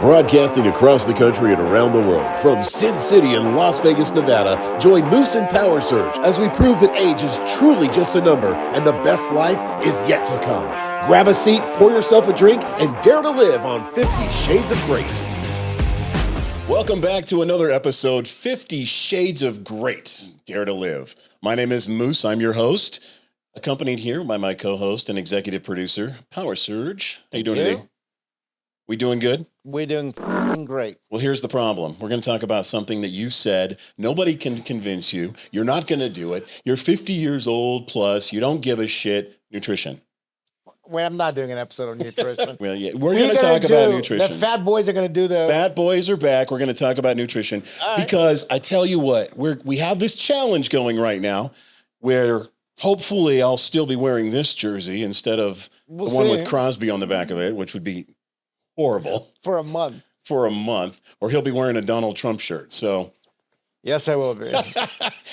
Broadcasting across the country and around the world, from Sin City in Las Vegas, Nevada, join Moose and Power Surge as we prove that age is truly just a number and the best life is yet to come. Grab a seat, pour yourself a drink, and dare to live on 50 Shades of Great. Welcome back to another episode, 50 Shades of Great, Dare to Live. My name is Moose. I'm your host, accompanied here by my co-host and executive producer, Power Surge. How you doing today? We doing good? We're doing great. Well, here's the problem. We're going to talk about something that you said. Nobody can convince you. You're not going to do it. You're 50 years old plus. You don't give a shit. Nutrition. Well, I'm not doing an episode on nutrition. Well, yeah, we're going to talk about nutrition. The fat boys are going to do the... Fat boys are back. We're going to talk about nutrition. Because I tell you what, we have this challenge going right now where hopefully I'll still be wearing this jersey instead of the one with Crosby on the back of it, which would be horrible. For a month. Or he'll be wearing a Donald Trump shirt. So, yes, I will be.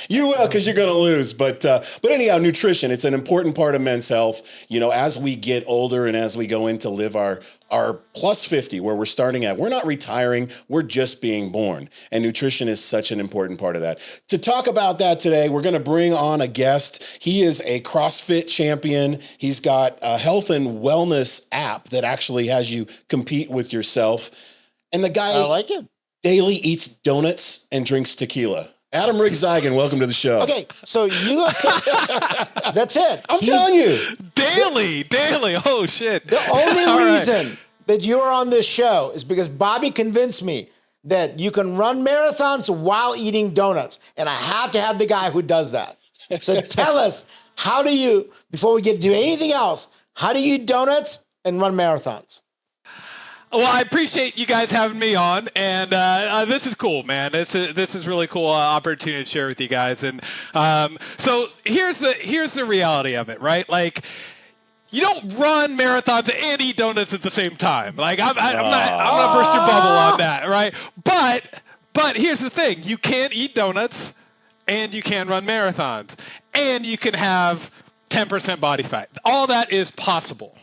You will, because you're going to lose. But anyhow, nutrition, it's an important part of men's health. You know, as we get older and as we go into live our plus 50, where we're starting at, we're not retiring, we're just being born. And nutrition is such an important part of that. To talk about that today, we're going to bring on a guest. He is a CrossFit champion. He's got a health and wellness app that actually has you compete with yourself. And the guy I like it. Daily eats donuts and drinks tequila. Adam Riggs-Zeigen, welcome to the show. Okay, so you... That's it. I'm telling you. Daily. Oh, shit. The only reason that you're on this show is because Bobby convinced me that you can run marathons while eating donuts. And I have to have the guy who does that. So tell us, how do you, before we get to anything else, how do you eat donuts and run marathons? Well, I appreciate you guys having me on, and this is cool, man. This is really cool opportunity to share with you guys. And so here's the reality of it, right? Like, you don't run marathons and eat donuts at the same time. Like, I'm not burst your bubble on that, right? But here's the thing: you can eat donuts, and you can run marathons, and you can have 10% body fat. All that is possible.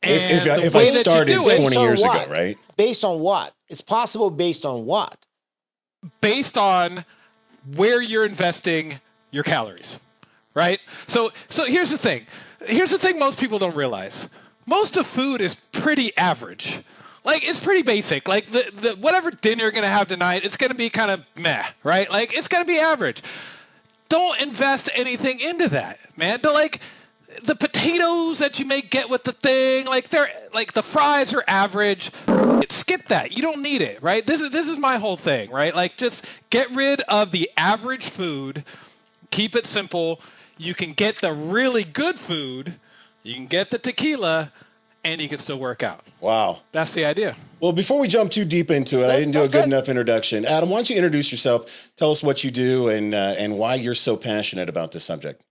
If I started 20 years ago, right? Based on what? It's possible based on what? Based on where you're investing your calories, right? So here's the thing. Here's the thing most people don't realize. Most of food is pretty average. Like, it's pretty basic. Like, the whatever dinner you're going to have tonight, it's going to be kind of meh, right? Like, it's going to be average. Don't invest anything into that, man. The potatoes that you may get with the thing, the fries are average. Skip that. You don't need it, right? This is my whole thing, right? Like, just get rid of the average food. Keep it simple. You can get the really good food. You can get the tequila, and you can still work out. Wow. That's the idea. Well, before we jump too deep into it, I didn't do a good enough introduction. Adam, why don't you introduce yourself? Tell us what you do and why you're so passionate about this subject.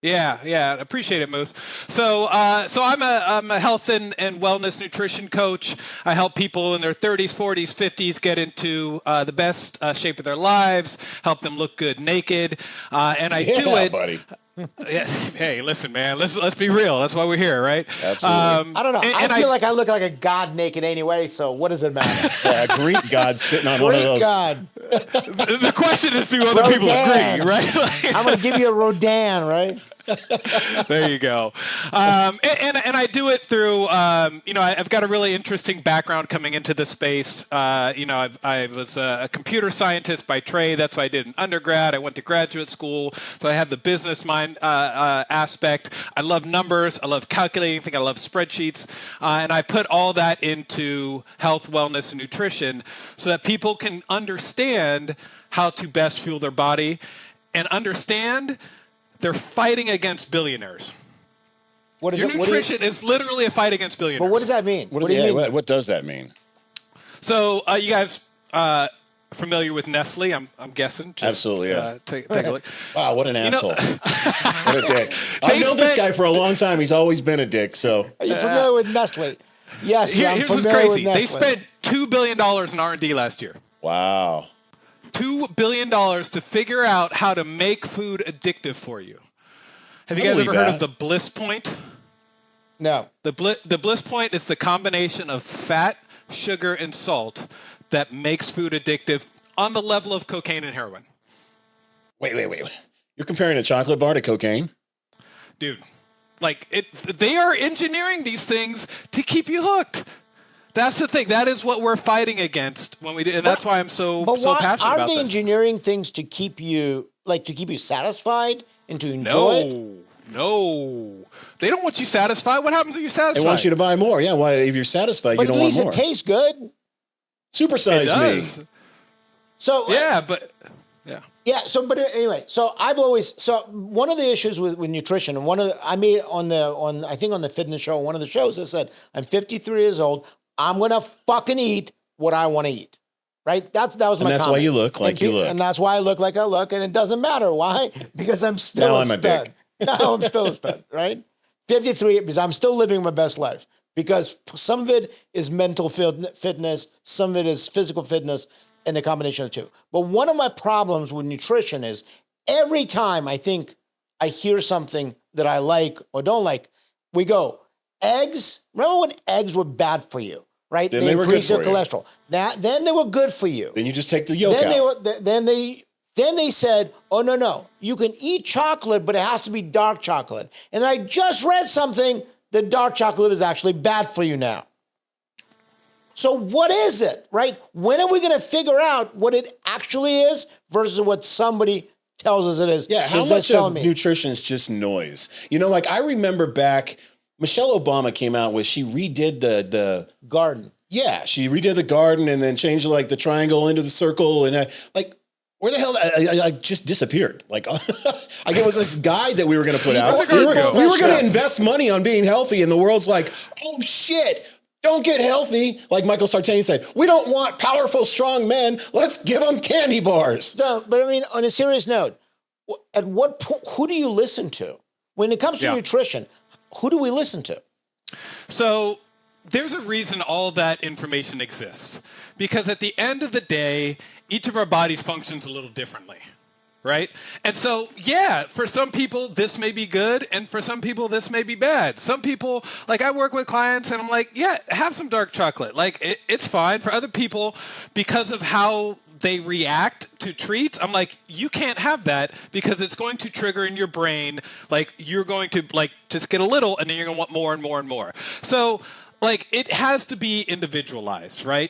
Yeah, appreciate it, Moose. So I'm a health and wellness nutrition coach. I help people in their 30s, 40s, 50s get into the best shape of their lives, help them look good naked, and I do it. Buddy. Hey, listen, man. Let's be real. That's why we're here, right? Absolutely. I don't know. I feel like I look like a god naked anyway. So what does it matter? Greek god sitting on one of those. God. The question is, do other people agree, right? I'm going to give you a Rodin, right? There you go. And I do it through, I've got a really interesting background coming into this space. I was a computer scientist by trade. That's what I did in undergrad. I went to graduate school, so I have the business mind aspect. I love numbers. I love calculating. I think I love spreadsheets. And I put all that into health, wellness, and nutrition so that people can understand how to best fuel their body and understand they're fighting against billionaires. What is Your it? nutrition is literally a fight against billionaires. But what does that mean? What does that mean? So you guys familiar with Nestle? I'm guessing. Absolutely, yeah. Take a look. Wow, what an asshole. What a dick. I've known this guy for a long time. He's always been a dick. So are you familiar with Nestle? Yes, I'm here's what's familiar crazy. with Nestle. They spent $2 billion in R&D last year. Wow. $2 billion to figure out how to make food addictive for you. Have you guys ever heard of the bliss point? No. The bliss point is the combination of fat, sugar, and salt that makes food addictive on the level of cocaine and heroin. Wait. You're comparing a chocolate bar to cocaine? Dude, they are engineering these things to keep you hooked. That's the thing. That is what we're fighting against when we do, and that's why I'm so passionate about this. Are they engineering things to keep you satisfied and to enjoy it? No. They don't want you satisfied. What happens when you're satisfied? They want you to buy more. Yeah, why? If you're satisfied, you don't want more. But at least it tastes good. Supersize me. So Yeah. So I've always one of the issues with nutrition, and I made on the fitness show, one of the shows, I said I'm 53 years old. I'm gonna fucking eat what I want to eat. Right? That was my comment. And that's why you look like you look. And that's why I look like I look, and it doesn't matter why, because I'm still a stud. Now I'm still a stud, right? 53, because I'm still living my best life. Because some of it is mental fitness, some of it is physical fitness, and the combination of the two. But one of my problems with nutrition is every time I think I hear something that I like or don't like, we go, eggs. Remember when eggs were bad for you, right? Then they increase your were good cholesterol. Then they were good for you. Then you just take the yolk out. Then they said, oh, no, you can eat chocolate, but it has to be dark chocolate. And I just read something that dark chocolate is actually bad for you now. So what is it, right? When are we going to figure out what it actually is versus what somebody tells us it is? Yeah, how much of nutrition is just noise? I remember back, Michelle Obama came out with, she redid the garden. Yeah, she redid the garden and then changed the triangle into the circle. And where the hell? I just disappeared. It was this guide that we were going to put out. We were going to invest money on being healthy, and the world's like, oh shit, don't get healthy. Like Michael Sartain said, we don't want powerful, strong men. Let's give them candy bars. No, but I mean, on a serious note, at what point, who do you listen to? When it comes to nutrition, who do we listen to? So there's a reason all that information exists. Because at the end of the day, each of our bodies functions a little differently, right? And so, for some people, this may be good, and for some people, this may be bad. Some people, I work with clients, and I'm like, have some dark chocolate. It's fine. For other people, because of how they react to treats, I'm like, you can't have that because it's going to trigger in your brain, you're going to, just get a little, and then you're going to want more and more and more. So, it has to be individualized, right?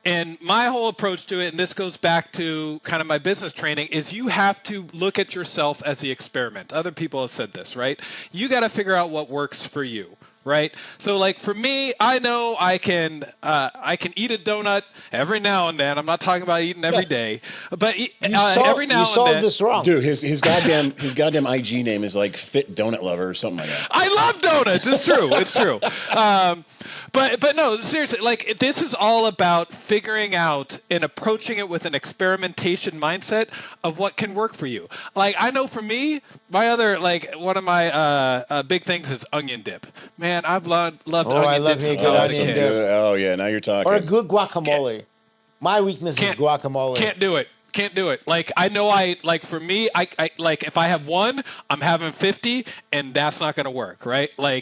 And my whole approach to it, and this goes back to kind of my business training, is you have to look at yourself as the experiment. Other people have said this, right? You got to figure out what works for you, right? So for me, I know I can eat a donut every now and then. I'm not talking about eating every day, but every now and then. You solved this wrong, dude. His goddamn IG name is Fit Donut Lover or something like that. I love donuts. It's true. It's true. But no, seriously, this is all about figuring out and approaching it with an experimentation mindset of what can work for you. I know for me, my other, one of my big things is onion dip. Man, I've loved onion dip. Me a good onion dip. Oh yeah, now you're talking. Or a good guacamole. My weakness is guacamole. Can't do it. Can't do it. I know for me, I if I have one, I'm having 50, and that's not going to work, right? I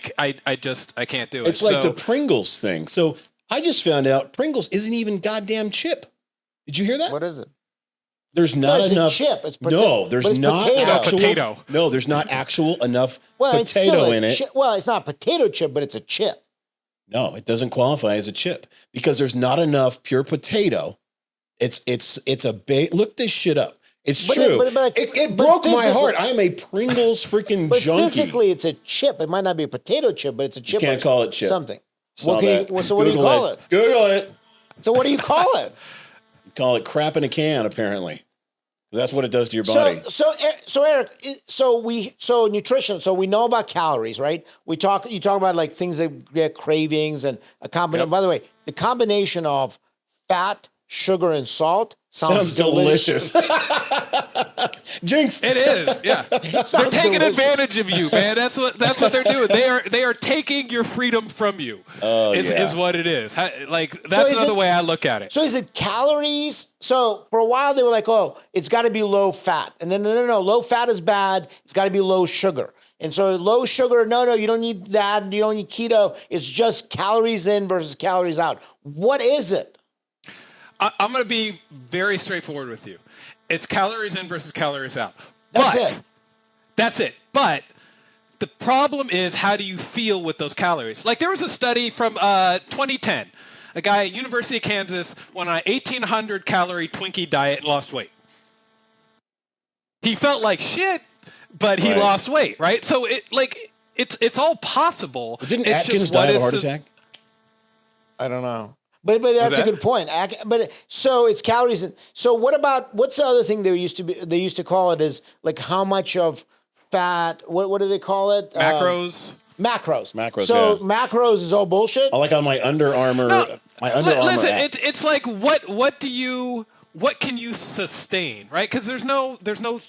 can't do it. It's like the Pringles thing. So I just found out Pringles isn't even goddamn chip. Did you hear that? What is it? There's not enough. It's a chip. It's there's not potato. actual potato. No, there's not actual enough potato in it. Well, it's not a potato chip, but it's a chip. No, it doesn't qualify as a chip because there's not enough pure potato. It's a look this shit up. It's true. It broke my heart. I am a Pringles freaking junkie. Physically, it's a chip. It might not be a potato chip, but it's a chip. You can't call it chip. Something. So what do you call it? Google it. So what do you call it? You call it crap in a can, apparently. That's what it does to your body. So Eric, so nutrition. So we know about calories, right? You talk about things that get cravings and a combination. Yep. By the way, the combination of fat, sugar and salt. Sounds delicious. Jinx. It is, yeah. They're taking advantage of you, man. That's what they're doing. They are taking your freedom from you. Is what it is. That's another way I look at it. So is it calories? So for a while they were like, oh, it's got to be low fat, and then no, low fat is bad. It's got to be low sugar. And so low sugar, no, you don't need that. You don't need keto. It's just calories in versus calories out. What is it? I'm going to be very straightforward with you. It's calories in versus calories out. That's it. But the problem is, how do you feel with those calories? Like, there was a study from 2010. A guy at University of Kansas went on an 1,800 calorie Twinkie diet and lost weight. He felt like shit, but he lost weight, right? So it's all possible. Didn't Atkins die of a heart attack? I don't know. But that's a good point. But so it's calories. So what's the other thing they used to call it is like how much of fat, what do they call it? Macros. Macros. So macros is all bullshit? I like on my Under Armour. Listen, it's like what can you sustain, right? Because there's no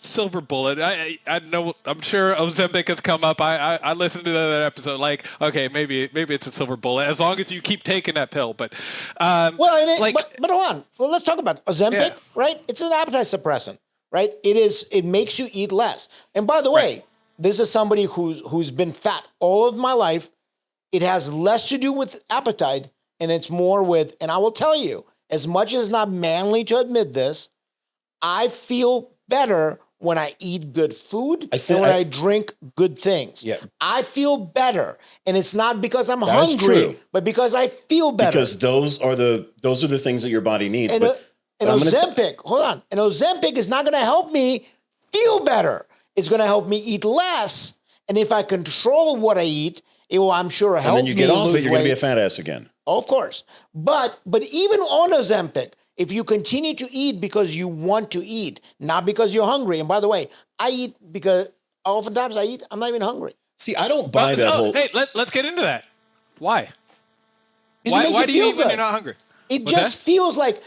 silver bullet. I know, I'm sure Ozempic has come up. I listened to that episode. Like, okay, maybe it's a silver bullet as long as you keep taking that pill. But but hold on. Well, let's talk about Ozempic, right? It's an appetite suppressant, right? It makes you eat less. And by the way, this is somebody who's been fat all of my life. It has less to do with appetite, and it's more with. And I will tell you, as much as it's not manly to admit this, I feel better when I eat good food and when I drink good things. Yeah. I feel better. And it's not because I'm hungry, but because I feel better. Because those are the things that your body needs. And Ozempic is not going to help me feel better. It's going to help me eat less. And if I control what I eat, it will, I'm sure, help me. And then you get off it, you're going to be a fat ass again. Of course. But even on Ozempic, if you continue to eat because you want to eat, not because you're hungry. And by the way, I eat because oftentimes I'm not even hungry. See, I don't buy that whole... Hey, let's get into that. Why? Why do you eat when you're not hungry? It feels like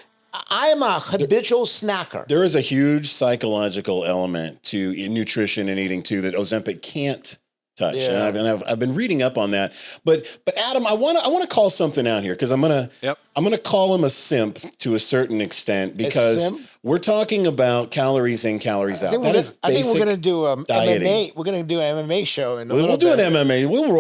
I am a habitual snacker. There is a huge psychological element to nutrition and eating too that Ozempic can't touch. Yeah. And I've been reading up on that. But Adam, I want to call something out here because I'm gonna call him a simp to a certain extent because we're talking about calories in, calories out. I think we're gonna do MMA. We're gonna do an MMA show in a little bit. We'll do an MMA. We'll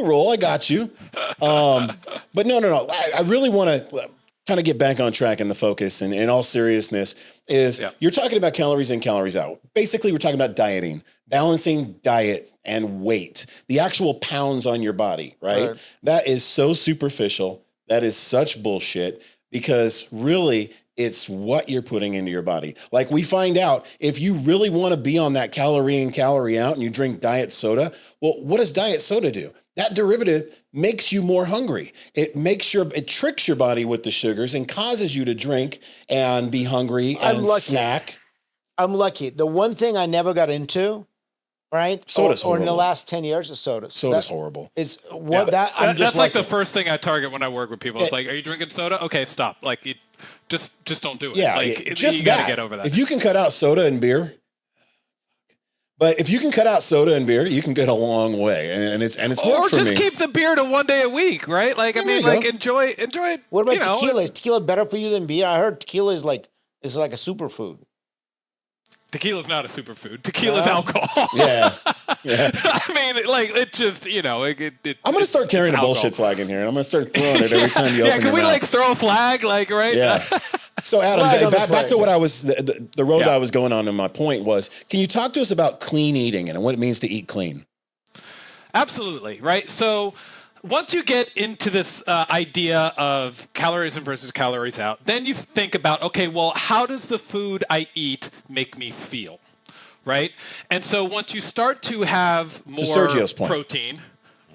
roll. I got you. But no. I really want to kind of get back on track in the focus and in all seriousness is you're talking about calories in, calories out. Basically, we're talking about dieting, balancing diet and weight, the actual pounds on your body, right? That is so superficial. That is such bullshit because really it's what you're putting into your body. Like we find out if you really want to be on that calorie in, calorie out and you drink diet soda, well, what does diet soda do? That derivative makes you more hungry. It tricks your body with the sugars and causes you to drink and be hungry and snack. I'm lucky. The one thing I never got into, right? Soda's horrible. Or in the last 10 years is soda. Soda's horrible. That's like the first thing I target when I work with people. It's like, are you drinking soda? Okay, stop. Like, just don't do it. Yeah, you got to get over that. If you can cut out soda and beer. But if you can cut out soda and beer, you can get a long way, and it's worked for me. Or just keep the beer to 1 day a week, right? Like enjoy it. What about tequila? Is tequila better for you than beer? I heard tequila is like a superfood. Tequila's not a superfood. Tequila's alcohol. Yeah. I mean, like it just I'm gonna start carrying a bullshit flag in here, and I'm gonna start throwing it every time you open your mouth. Can we like throw a flag, like right? Yeah. So Adam, back to what I was the road I was going on, and my point was, can you talk to us about clean eating and what it means to eat clean? Absolutely. Right. So once you get into this idea of calories in versus calories out, then you think about, okay, well, how does the food I eat make me feel, right? And so once you start to have more protein,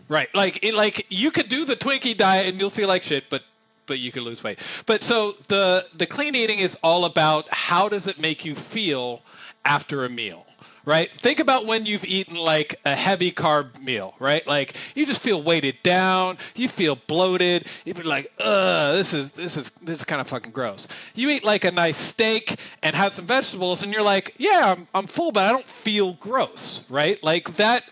right? Like you could do the Twinkie diet and you'll feel like shit, but you can lose weight. But so the clean eating is all about how does it make you feel after a meal, right? Think about when you've eaten like a heavy carb meal, right? Like you just feel weighted down, you feel bloated, you feel like, this is kind of fucking gross. You eat like a nice steak and have some vegetables, and you're like, yeah, I'm full, but I don't feel gross, right? Like that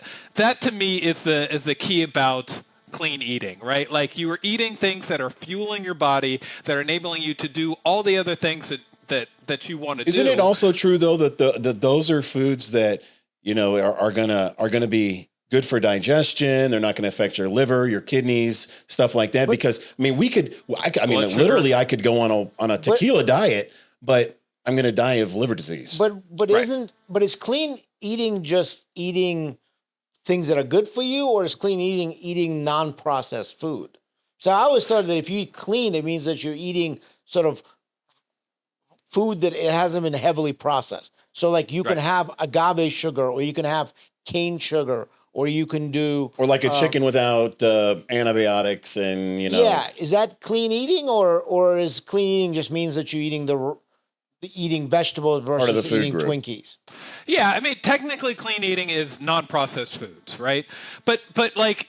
to me is the key about clean eating, right? Like you are eating things that are fueling your body, that are enabling you to do all the other things that you want to do. Isn't it also true though that those are foods that are gonna be good for digestion? They're not going to affect your liver, your kidneys, stuff like that. Because I mean, I could go on a tequila diet, but I'm going to die of liver disease. But is clean eating just eating things that are good for you, or is clean eating non-processed food? So I always thought that if you eat clean, it means that you're eating sort of food that it hasn't been heavily processed. So like you can have agave sugar, or you can have cane sugar, or you can do... Or like a chicken without antibiotics and, Yeah, is that clean eating, or is clean eating just means that you're eating vegetables versus eating Twinkies? Yeah, I mean, technically clean eating is non-processed foods, right? But like...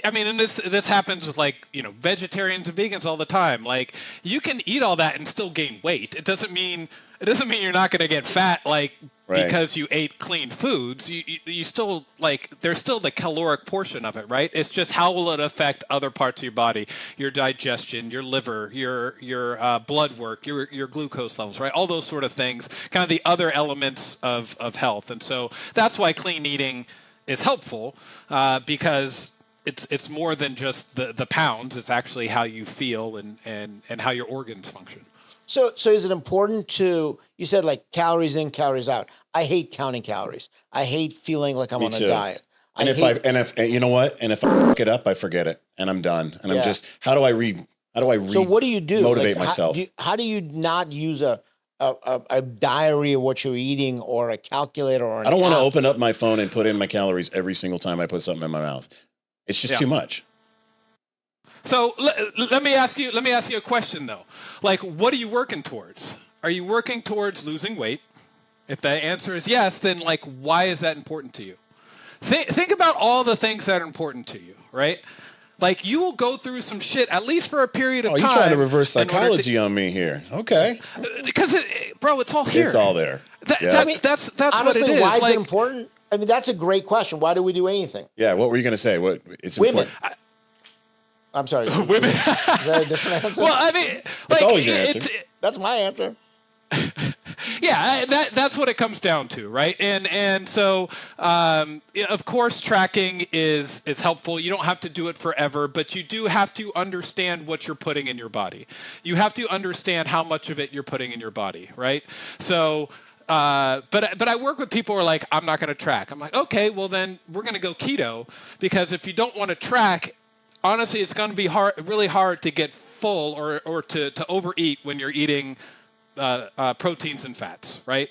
I mean, and this happens with like, vegetarians and vegans all the time. Like you can eat all that and still gain weight. It doesn't mean you're not going to get fat, like because you ate clean foods. You still there's still the caloric portion of it, right? It's just how will it affect other parts of your body, your digestion, your liver, your blood work, your glucose levels, right? All those sort of things, kind of the other elements of health. And so that's why clean eating is helpful, because it's more than just the pounds. It's actually how you feel and how your organs function. So is it important to, you said like calories in, calories out. I hate counting calories. I hate feeling like I'm on a diet. And if you know what? And if I fuck it up, I forget it and I'm done. And I'm just, how do I So what do you do? Motivate myself. How do you not use a diary of what you're eating, or a calculator, or I don't want to open up my phone and put in my calories every single time I put something in my mouth. It's just too much. So let me ask you a question though. Like, what are you working towards? Are you working towards losing weight? If the answer is yes, then like, why is that important to you? Think about all the things that are important to you, right? Like you will go through some shit, at least for a period of time. Oh, you're trying to reverse psychology on me here. Okay. Because it's all here. It's all there. That's honestly, what it is. Why is it important? I mean, that's a great question. Why do we do anything? Yeah, what were you going to say? What it's women. Important. I'm sorry. Women. Is that a different answer? Well, I mean, it's always your answer. That's my answer. Yeah, that's what it comes down to, right? And so, of course, tracking is helpful. You don't have to do it forever, but you do have to understand what you're putting in your body. You have to understand how much of it you're putting in your body, right? So. But I work with people who are like, I'm not going to track. I'm like, okay, well then we're going to go keto, because if you don't want to track, honestly, it's going to be really hard to get full or to overeat when you're eating proteins and fats, right?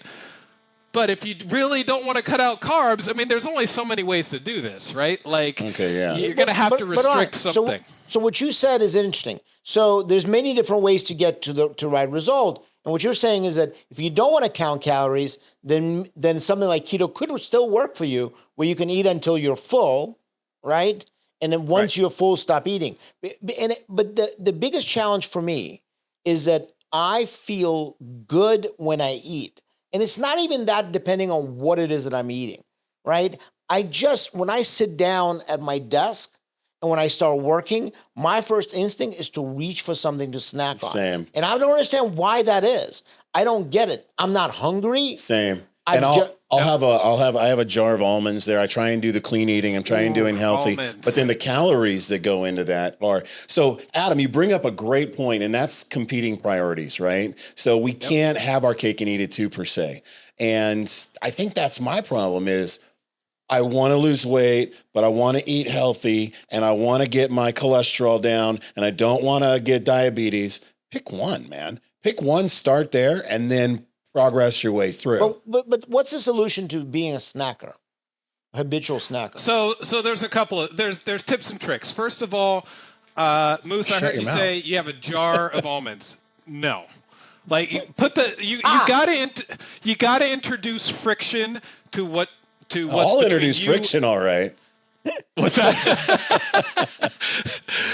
But if you really don't want to cut out carbs, I mean, there's only so many ways to do this, right? Like, you're going to have to restrict something. So what you said is interesting. So there's many different ways to get to the right result. And what you're saying is that if you don't want to count calories, then something like keto could still work for you, where you can eat until you're full, right? And then once you're full, stop eating. But the biggest challenge for me is that I feel good when I eat. And it's not even that depending on what it is that I'm eating, right? When I sit down at my desk, and when I start working, my first instinct is to reach for something to snack on. Same. And I don't understand why that is. I don't get it. I'm not hungry. Same. I have a jar of almonds there. I try and do the clean eating. I'm trying doing healthy, almonds. But then the calories that go into that are so. Adam, you bring up a great point, and that's competing priorities, right? So we can't have our cake and eat it too, per se. And I think that's my problem is, I want to lose weight, but I want to eat healthy, and I want to get my cholesterol down, and I don't want to get diabetes. Pick one, man. Pick one, start there, and then progress your way through. But what's the solution to being a snacker, a habitual snacker? So there's a couple of there's tips and tricks. First of all, Moose, I heard you say you have a jar of almonds. No. Like you gotta introduce friction to what's I'll between introduce you. friction, all right. What's that?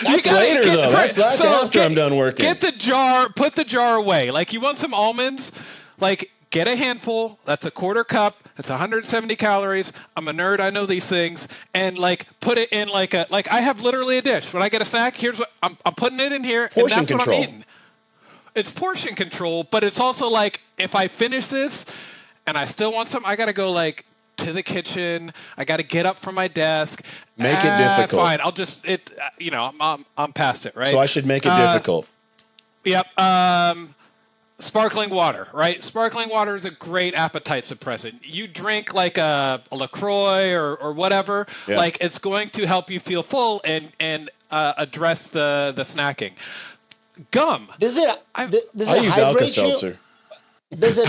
That's later, though. That's after I'm done working. Put the jar away. Like, you want some almonds? Like, get a handful. That's a quarter cup. That's 170 calories. I'm a nerd. I know these things. And, like, put it in like I have literally a dish. When I get a snack, here's what I'm putting it in here. Portion and that's control. what I'm eating. It's portion control, but it's also like, if I finish this and I still want some, I got to go, like, to the kitchen. I got to get up from my desk. Make it difficult. Fine. I'll just I'm past it, right? So I should make it difficult. Yep. Sparkling water, right? Sparkling water is a great appetite suppressant. You drink like a LaCroix or whatever, like, it's going to help you feel full and address the snacking. Gum. Does it I use hydrate Alka-Seltzer. you? Does it?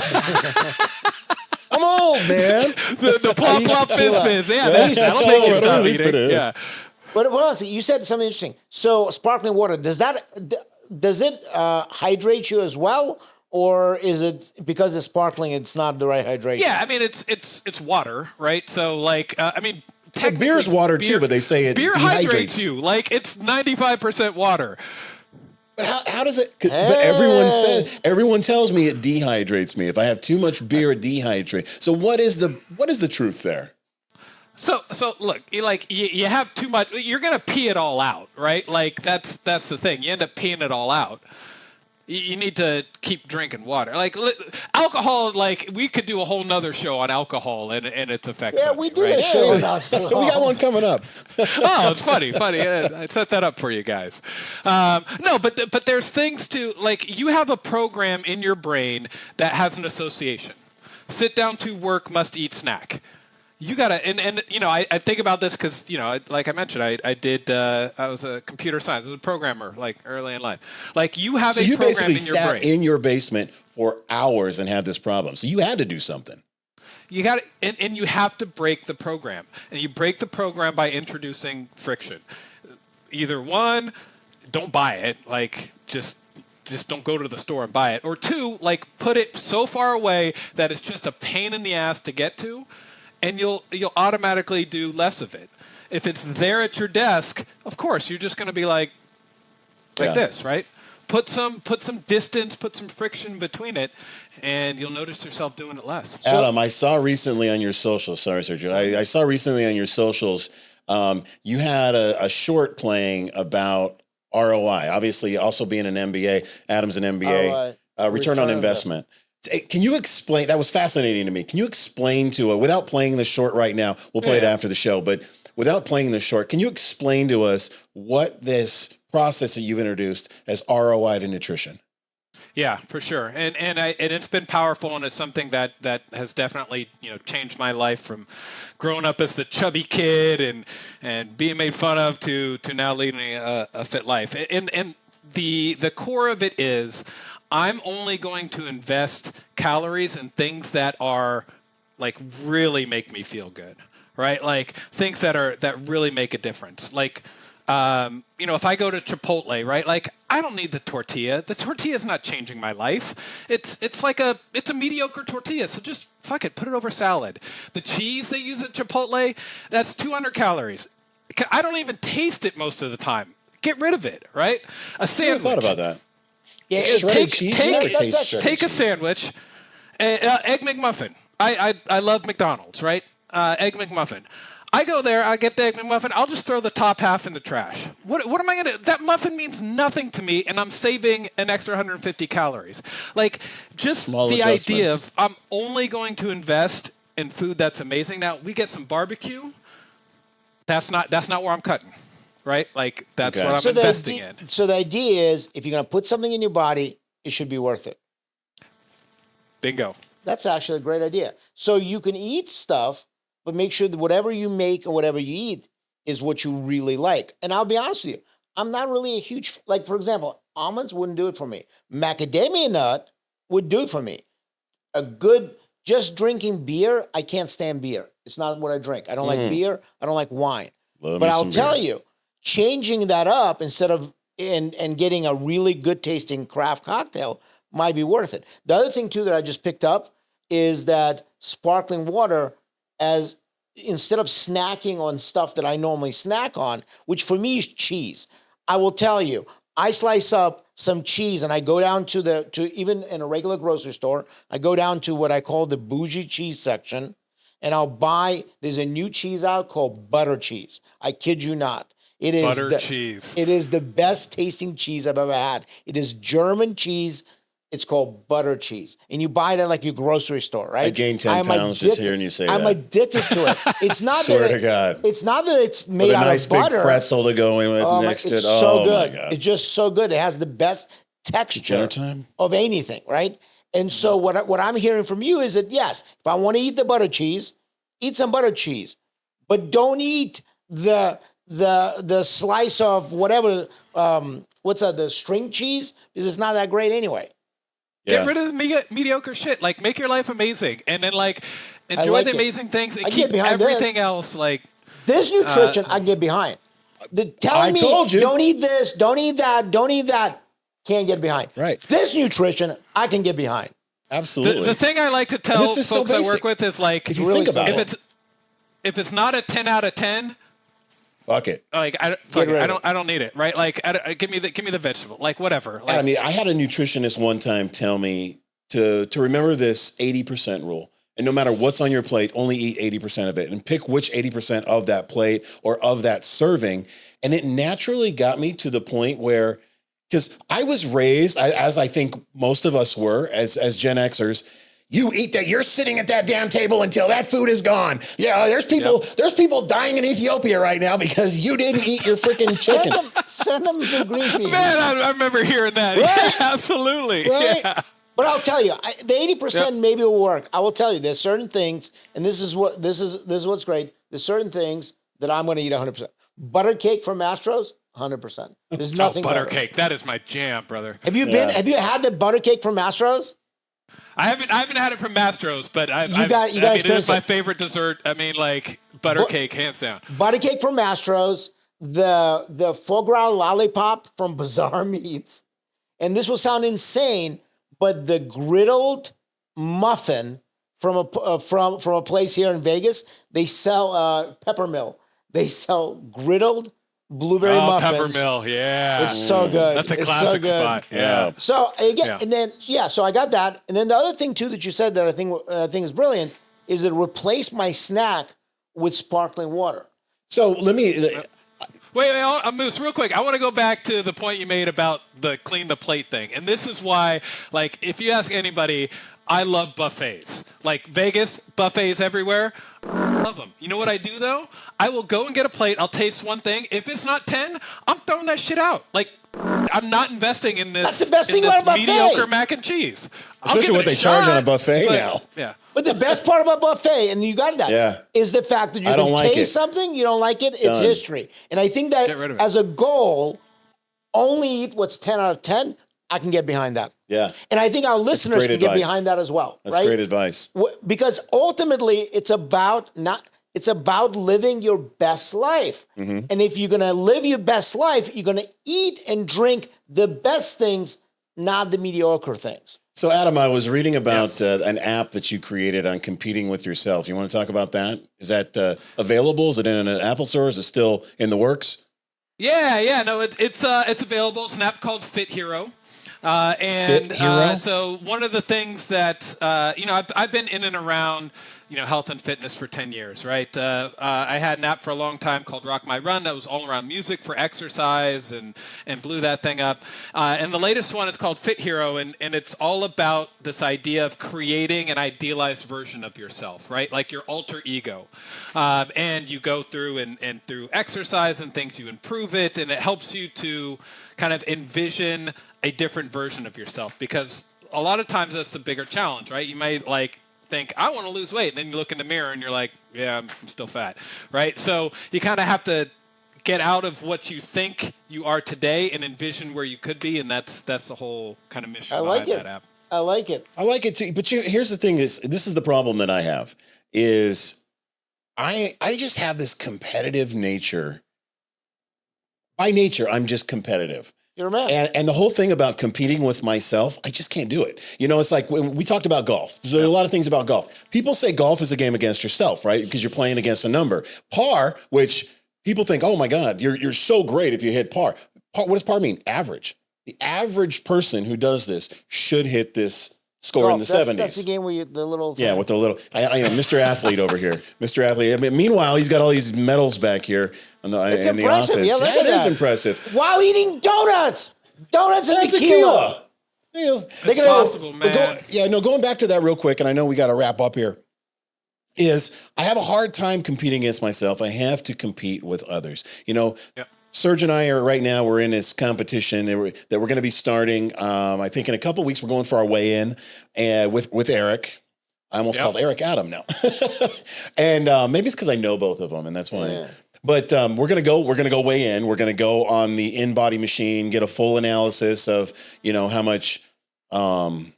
I'm old, man. I The plop used plop tequila. fizz. Yeah, I used that'll tequila. make you I don't stop know if it eating. is. Yeah. But hold on, you said something interesting. So sparkling water, does it hydrate you as well, or is it because it's sparkling, it's not the right hydration? Yeah, I mean, it's water, right? So, like, I mean, technically, Beer's water too, but they say it beer dehydrates hydrates you. Like, it's 95% water. But how does it? But everyone tells me it dehydrates me. If I have too much beer, it dehydrates. So what is the truth there? So look, you have too much. You're gonna pee it all out, right? Like, that's the thing. You end up peeing it all out. You need to keep drinking water. Like, alcohol, like, we could do a whole nother show on alcohol and its effects. Yeah, on we you, did right? a show on alcohol. We got one coming up. Oh, it's funny. I set that up for you guys. No, but there's things to, like, you have a program in your brain that has an association. Sit down to work, must eat snack. You gotta, and I think about this because, like I mentioned, I was a computer science, I was a programmer, like, early in life. Like, you have So a you program basically in your sat brain. in your basement for hours and had this problem. So you had to do something. You got and you have to break the program, and you break the program by introducing friction. Either one, don't buy it, like, just don't go to the store and buy it, or two, like, put it so far away that it's just a pain in the ass to get to, and you'll automatically do less of it. If it's there at your desk, of course you're just going to be like this, right? Put some distance, put some friction between it, and you'll notice yourself doing it less. Adam, I saw recently on your socials. Sorry, Sergio. I saw recently on your socials, you had a short playing about ROI. Obviously, also being an MBA, Adam's an MBA. Return on investment. Can you explain? That was fascinating to me. Can you explain to without playing the short right now? We'll play it after the show, but without playing the short, can you explain to us what this process that you've introduced as ROI to nutrition? Yeah, for sure, and it's been powerful, and it's something that has definitely changed my life from growing up as the chubby kid and being made fun of to now leading a fit life. And the core of it is, I'm only going to invest calories in things that are, like, really make me feel good, right? Like, things that really make a difference. Like, if I go to Chipotle, right? Like, I don't need the tortilla. The tortilla is not changing my life. It's a mediocre tortilla. So just fuck it, put it over salad. The cheese they use at Chipotle, that's 200 calories. I don't even taste it most of the time. Get rid of it, right? A sandwich. I never thought about that. Yeah, shredded cheese. You never taste shredded Take a cheese. sandwich, egg McMuffin. I love McDonald's, right? Egg McMuffin. I go there, I get the Egg McMuffin, I'll just throw the top half in the trash. What am I going to... That muffin means nothing to me, and I'm saving an extra 150 calories. Like, just Small the idea adjustments. of I'm only going to invest in food that's amazing. Now, we get some barbecue. That's not where I'm cutting, right? Like, that's Okay. what I'm investing in. So the idea is, if you're going to put something in your body, it should be worth it. Bingo. That's actually a great idea. So you can eat stuff, but make sure that whatever you make or whatever you eat is what you really like. And I'll be honest with you, I'm not really a huge, like, for example, almonds wouldn't do it for me. Macadamia nut would do it for me. Just drinking beer, I can't stand beer. It's not what I drink. I don't like beer. I don't like wine. Love But me I'll some tell beer. you, changing that up instead of and getting a really good tasting craft cocktail might be worth it. The other thing too that I just picked up is that sparkling water, as instead of snacking on stuff that I normally snack on, which for me is cheese, I will tell you, I slice up some cheese and I go down to even in a regular grocery store, I go down to what I call the bougie cheese section, and I'll buy, there's a new cheese out called butter cheese. I kid you not. It is cheese. It is the best tasting cheese I've ever had. It is German cheese. It's called butter cheese. And you buy it at like your grocery store, right? I gained 10 pounds just hearing you say that. I'm addicted to it. It's not Swear to God. It's not that it's made out nice of butter. Big pretzel to go in with next to it. It's so good. My God. It's just so good. It has the best texture of anything, right? And so what I'm hearing from you is that, yes, if I want to eat the butter cheese, eat some butter cheese. But don't eat the slice of whatever, the string cheese, because it's not that great anyway. Yeah. Get rid of the mediocre shit. Like, make your life amazing, and then like enjoy the amazing things, and keep everything else like. This nutrition I get behind. Telling me told you. Don't eat this, don't eat that, don't eat that. Can't get behind. Right. This nutrition I can get behind. Absolutely. The thing I like to tell folks I work with is like, if you think about it, if it's not a 10 out of 10. Fuck it. Like I don't need it, right? Like give me the vegetable, like whatever. Like, I mean, I had a nutritionist one time tell me to remember this 80% rule, and no matter what's on your plate, only eat 80% of it, and pick which 80% of that plate or of that serving. And it naturally got me to the point where, because I was raised, as I think most of us were, as Gen Xers. You eat that. You're sitting at that damn table until that food is gone. Yeah, there's people dying in Ethiopia right now because you didn't eat your freaking chicken. Send them the green beans. Man, I remember hearing that. Right? Yeah, absolutely. Right? Yeah. But I'll tell you, the 80% maybe will work. I will tell you, there's certain things, and this is what's great. There's certain things that I'm going to eat 100%. Butter cake from Mastro's, 100%. There's nothing butter better. cake. That is my jam, brother. Have you had the butter cake from Mastro's? I haven't had it from Mastro's, but it is my favorite dessert. I mean, like butter cake, hands down. Butter cake from Mastro's, the foie gras lollipop from Bazaar Meats, and this will sound insane, but the griddled muffin from a place here in Vegas. They sell Peppermill. They sell griddled blueberry muffins. Peppermill, yeah. It's so good. That's a classic spot. Yeah. So again, and then so I got that. And then the other thing too that you said that I think is brilliant is it replaced my snack with sparkling water. So let me wait, Moose, real quick. I want to go back to the point you made about the clean the plate thing. And this is why, like, if you ask anybody, I love buffets. Like Vegas, buffets everywhere. Love them. You know what I do though? I will go and get a plate. I'll taste one thing. If it's not 10, I'm throwing that shit out. Like, I'm not investing in this. That's the best thing about a buffet. Mediocre mac and cheese. Especially what they charge on a buffet now. Yeah. But the best part about buffet, and you got that, is the fact that you can taste something, you don't like it, it's history. And I think that as a goal, only eat what's 10 out of 10. I can get behind that. Yeah. And I think our listeners can get behind that as well. That's great advice. Because ultimately it's about living your best life. Mm-hmm. And if you're going to live your best life, you're going to eat and drink the best things, not the mediocre things. So Adam, I was reading about an app that you created on competing with yourself. You want to talk about that? Is that available? Is it in an Apple store? Is it still in the works? Yeah. No, it's available. It's an app called Fit Hero. So one of the things that, I've been in and around, health and fitness for 10 years, right? I had an app for a long time called Rock My Run that was all around music for exercise and blew that thing up. And the latest one is called Fit Hero, and it's all about this idea of creating an idealized version of yourself, right? Like your alter ego. And you go through and through exercise and things, you improve it, and it helps you to kind of envision a different version of yourself, because a lot of times that's the bigger challenge, right? You may think, I want to lose weight, and then you look in the mirror and you're like, yeah, I'm still fat, right? So you kind of have to get out of what you think you are today and envision where you could be, and that's the whole kind of mission behind that app. I like it. I like it too. But here's the thing: this is the problem that I have is I just have this competitive nature. By nature, I'm just competitive. You're a man. And the whole thing about competing with myself, I just can't do it. You know, it's like when we talked about golf. There's a lot of things about golf. People say golf is a game against yourself, right? Because you're playing against a number. Par, which people think, oh my God, you're so great if you hit par. What does par mean? Average. The average person who does this should hit this score in the 70s. That's the game where the little thing. Yeah, with the little, I am Mr. Athlete over here. Mr. Athlete. I mean, meanwhile, he's got all these medals back here in the It's in the impressive. office. Yeah, look at it is that. impressive. While eating donuts. Donuts and tequila. Yeah. It's possible, man. Going back to that real quick, and I know we got to wrap up here, is I have a hard time competing against myself. I have to compete with others. You know, Serge and I we're in this competition that we're going to be starting. I think in a couple of weeks, we're going for our weigh-in with Eric. I almost called Eric Adam now. And maybe it's because I know both of them, and that's why. Yeah. But we're gonna go weigh in. We're gonna go on the in-body machine, get a full analysis of how much body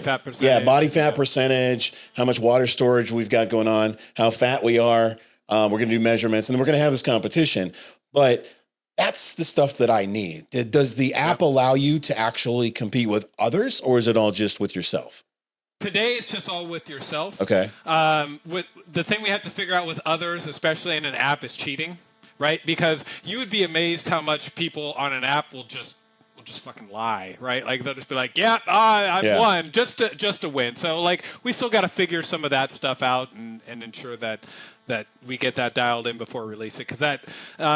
fat percentage. Yeah, body fat percentage, how much water storage we've got going on, how fat we are. We're gonna do measurements, and then we're gonna have this competition. But that's the stuff that I need. Does the app allow you to actually compete with others, or is it all just with yourself? Today, it's just all with yourself. Okay. With the thing we have to figure out with others, especially in an app, is cheating, right? Because you would be amazed how much people on an app will just fucking lie, right? Like they'll just be like, I won just to win. So like we still got to figure some of that stuff out and ensure that we get that dialed in before we release it. Because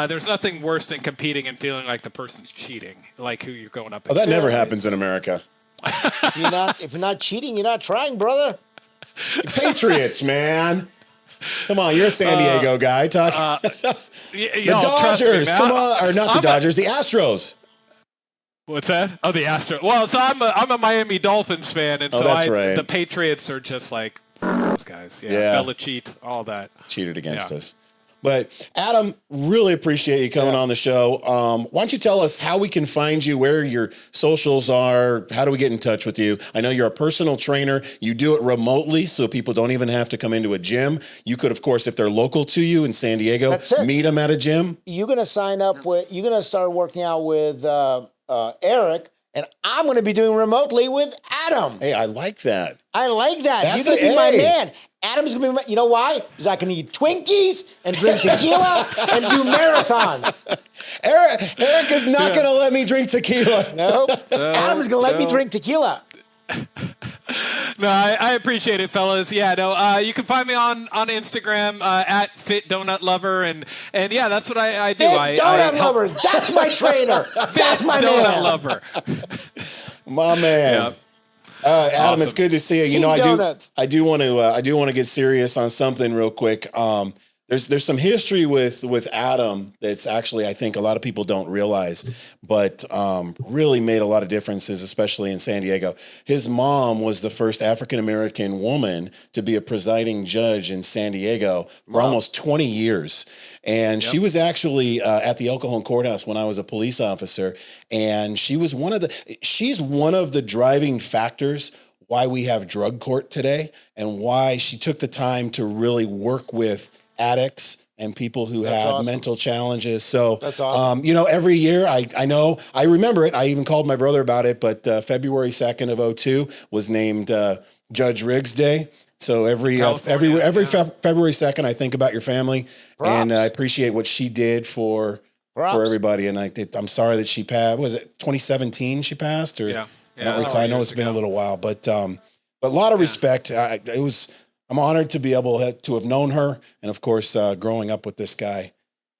there's nothing worse than competing and feeling like the person's cheating, like who you're going up against. Oh, that never happens in America. If you're not cheating, you're not trying, brother. Patriots, man. Come on, you're a San Diego guy. Talk. The Dodgers, come on, or not the Dodgers, the Astros. What's that? Oh, the Astros. Well, so I'm a Miami Dolphins fan, and so the Patriots are just like those guys. Yeah, Belichick, all that. Cheated against us. But Adam, really appreciate you coming on the show. Why don't you tell us how we can find you, where your socials are, how do we get in touch with you? I know you're a personal trainer. You do it remotely, so people don't even have to come into a gym. You could, of course, if they're local to you in San Diego, meet them at a gym. You're going to sign up you're going to start working out with Eric, and I'm going to be doing remotely with Adam. Hey, I like that. You're going to be my man. Adam's going to be, you know why? Because I can eat Twinkies and drink tequila and do marathons. Eric is not going to let me drink tequila. Nope. Adam's going to let me drink tequila. No, I appreciate it, fellas. Yeah, no, you can find me on Instagram at Fit Donut Lover, and that's what I do. Fit Donut Lover. That's my trainer. That's my man. Donut Lover. My man. Yeah. Adam, awesome. It's good to see you. Team I do want to get serious on something real quick. There's some history with Adam that's actually, I think a lot of people don't realize, but really made a lot of differences, especially in San Diego. His mom was the first African-American woman to be a presiding judge in San Diego for almost 20 years. And she was actually at the El Cajon courthouse when I was a police officer. And she's one of the driving factors why we have drug court today and why she took the time to really work with addicts and people who have mental challenges. So, that's awesome. Every year I remember it. I even called my brother about it, but February 2nd of 2002 was named Judge Riggs Day. So every February 2nd, I think about your family. Props. And I appreciate what she did for everybody. And I'm sorry that she passed. Was it 2017 she passed? Or I don't recall. I know it's been a little while, but a lot of respect. I'm honored to be able to have known her, and of course, growing up with this guy.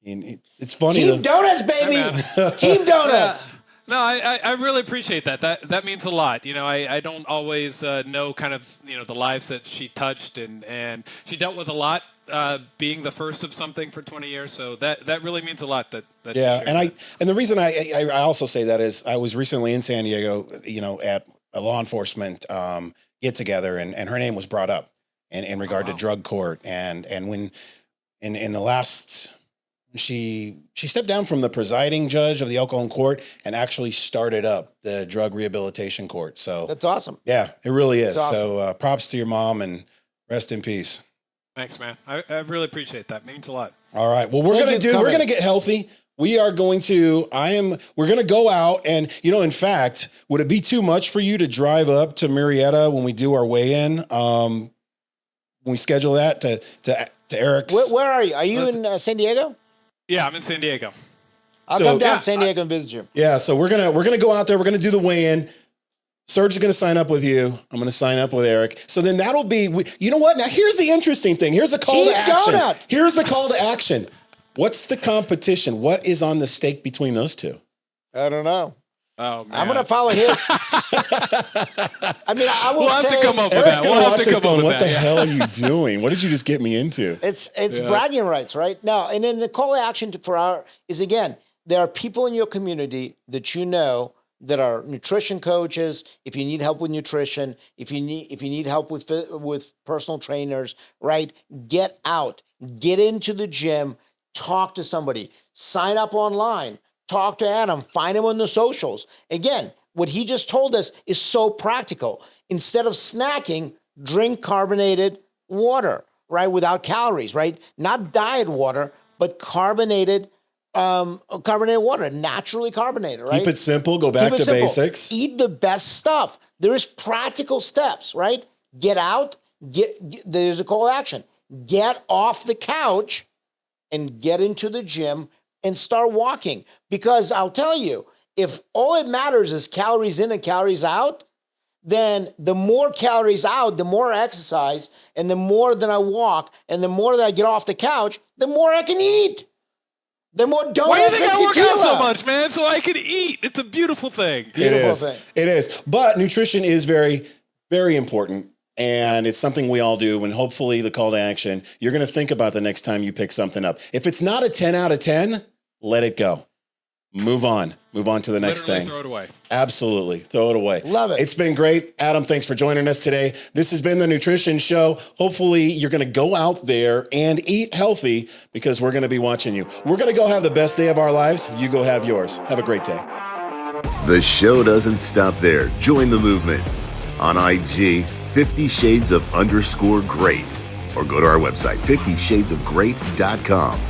And it's funny. Team Donuts, baby. Team Donuts. Yeah. No, I really appreciate that. That means a lot. I don't always know kind of the lives that she touched, and she dealt with a lot, being the first of something for 20 years. So that really means a lot. That and the reason I also say that is I was recently in San Diego, at a law enforcement get together, and her name was brought up. In regard to drug court, and when in the last, she stepped down from the presiding judge of the El Cajon court and actually started up the drug rehabilitation court. So that's awesome. Yeah, it really is. Awesome. So props to your mom and rest in peace. Thanks, man. I really appreciate that. It means a lot. All right. Well, we're going to get healthy. We are going to, we're going to go out and, in fact, would it be too much for you to drive up to Marietta when we do our weigh-in? When we schedule that to Eric's. Where are you? Are you in San Diego? Yeah, I'm in San Diego. I'll come down to San Diego and visit you. Yeah. So we're going to go out there. We're going to do the weigh-in. Serge is going to sign up with you. I'm going to sign up with Eric. So then that'll be, you know what? Now here's the interesting thing. Here's the call to action. Here's the call to action. What's the competition? What is on the stake between those two? I don't know. Oh, man. I'm going to follow him. I mean, I will have say, to come up with Eric's that. going to watch this going, what the hell are you doing? What did you just get me into? It's bragging rights, right? No, and then the call to action is, again, there are people in your community that you know that are nutrition coaches. If you need help with nutrition, if you need help with personal trainers, right? Get out, get into the gym, talk to somebody, sign up online, talk to Adam, find him on the socials. Again, what he just told us is so practical. Instead of snacking, drink carbonated water, right? Without calories, right? Not diet water, but carbonated water, naturally carbonated, right? Keep it simple. Go back to basics. Eat the best stuff. There's practical steps, right? Get out. There's a call to action. Get off the couch and get into the gym and start walking. Because I'll tell you, if all it matters is calories in and calories out, then the more calories out, the more I exercise, and the more that I walk, and the more that I get off the couch, the more I can eat. The more donuts. Why do you think and I work tequila. out so much, man? So I can eat. It's a beautiful thing. It is. But nutrition is very, very important. And it's something we all do. And hopefully the call to action, you're going to think about the next time you pick something up. If it's not a 10 out of 10, let it go. Move on. Move on to the next thing. Throw it away. Absolutely. Throw it away. Love it. It's been great. Adam, thanks for joining us today. This has been the Nutrition Show. Hopefully you're going to go out there and eat healthy because we're going to be watching you. We're going to go have the best day of our lives. You go have yours. Have a great day. The show doesn't stop there. Join the movement. On IG, 50 Shades of _great. Or go to our website, 50shadesofgreat.com.